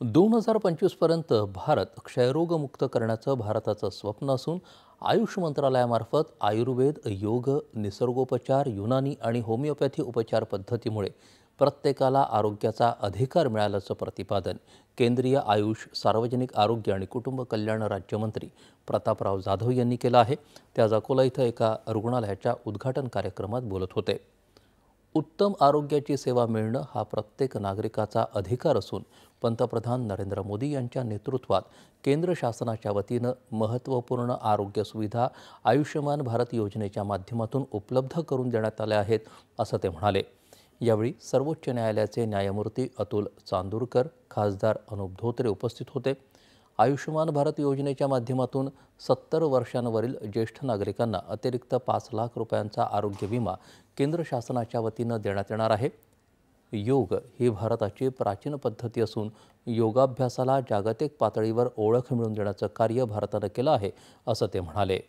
2025 पर्यंत भारत क्षयरोगमुक्त करण्याचं भारताचं स्वप्न असून आयुष मंत्रालयामार्फत आयुर्वेद, योग, निसर्गोपचार, युनानी आणि होमिओपॅथी उपचार पद्धतीमुळे प्रत्येकाला आरोग्याचा अधिकार मिळाल्याचं प्रतिपादन केंद्रीय आयुष, सार्वजनिक आरोग्य आणि कुटुंब कल्याण राज्यमंत्री प्रतापराव जाधव यांनी केलं आहे। ते आज अकोला इथं एका रुग्णालयाच्या उद्घाटन कार्यक्रमात बोलत होते। उत्तम आरोग्याची सेवा मिळणं हा प्रत्येक नागरिकाचा अधिकार असून पंतप्रधान नरेंद्र मोदी यांच्या नेतृत्वात केंद्र शासनाच्या वतीनं महत्त्वपूर्ण आरोग्य सुविधा आयुष्यमान भारत योजनेच्या माध्यमातून उपलब्ध करून देण्यात आल्या आहेत, असं ते म्हणाले। यावेळी सर्वोच्च न्यायालयाचे न्यायमूर्ती अतुल चांदूरकर, खासदार अनुप धोत्रे उपस्थित होते। आयुष्यमान भारत योजनेच्या माध्यमातून 70 वर्षांवरील ज्येष्ठ नागरिकांना अतिरिक्त 5 लाख रुपयांचा आरोग्य विमा केंद्र शासनाच्या वतीनं देण्यात येणार आहे। योग ही भारताची प्राचीन पद्धती असून योगाभ्यासाला जागतिक पातळीवर ओळख मिळवून देण्याचं कार्य भारतानं केलं आहे, असं ते म्हणाले।